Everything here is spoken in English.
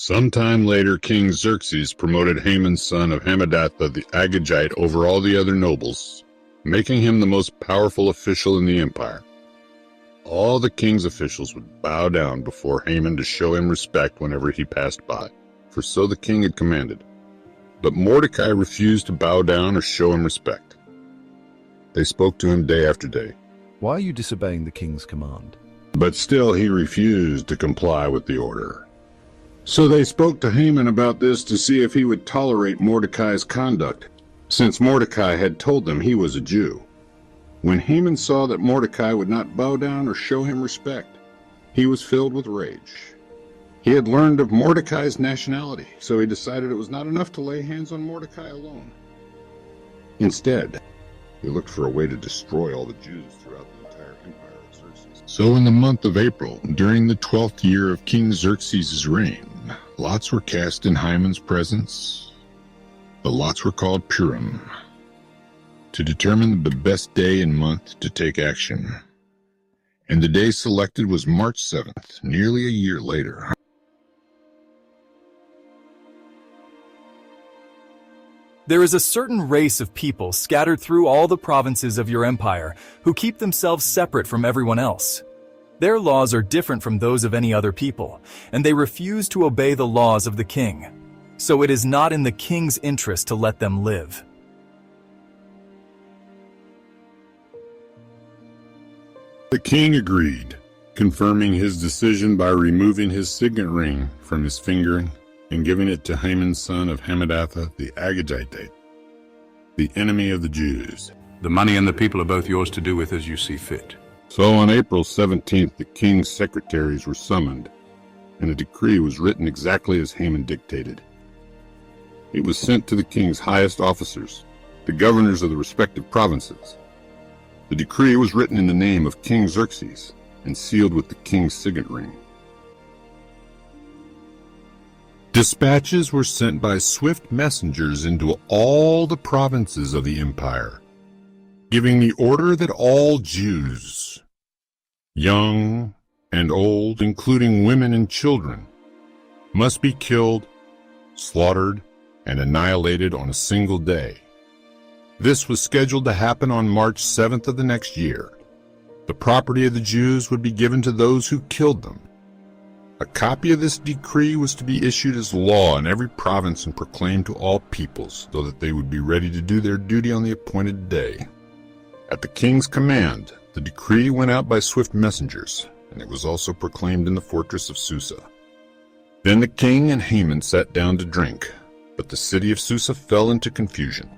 Sometime later, King Xerxes promoted Haman, son of Hammedatha the Agagite, over all the other nobles, making him the most powerful official in the empire. All the king's officials would bow down before Haman to show him respect whenever he passed by, for so the king had commanded. But Mordecai refused to bow down or show him respect. They spoke to him day after day. Why are you disobeying the king's command? But still he refused to comply with the order. So they spoke to Haman about this to see if he would tolerate Mordecai's conduct, since Mordecai had told them he was a Jew. When Haman saw that Mordecai would not bow down or show him respect, he was filled with rage. He had learned of Mordecai's nationality, so he decided it was not enough to lay hands on Mordecai alone. Instead, he looked for a way to destroy all the Jews throughout the entire empire of Xerxes. So in the month of April, during the 12th year of King Xerxes' reign, lots were cast in Haman's presence. The lots were called Purim, to determine the best day and month to take action. And the day selected was March 7th, nearly a year later. There is a certain race of people scattered through all the provinces of your empire who keep themselves separate from everyone else. Their laws are different from those of any other people, and they refuse to obey the laws of the king. So it is not in the king's interest to let them live. The king agreed, confirming his decision by removing his signet ring from his finger and giving it to Haman, son of Hammedatha the Agagite, the enemy of the Jews. The money and the people are both yours to do with as you see fit. So on April 17th, the king's secretaries were summoned, and a decree was written exactly as Haman dictated. It was sent to the king's highest officers, the governors of the respective provinces. The decree was written in the name of King Xerxes and sealed with the king's signet ring. Dispatches were sent by swift messengers into all the provinces of the empire, giving the order that all Jews, young and old, including women and children, must be killed, slaughtered, and annihilated on a single day. This was scheduled to happen on March 7th of the next year. The property of the Jews would be given to those who killed them. A copy of this decree was to be issued as law in every province and proclaimed to all peoples, so that they would be ready to do their duty on the appointed day. At the king's command, the decree went out by swift messengers, and it was also proclaimed in the fortress of Susa. Then the king and Haman sat down to drink, but the city of Susa fell into confusion.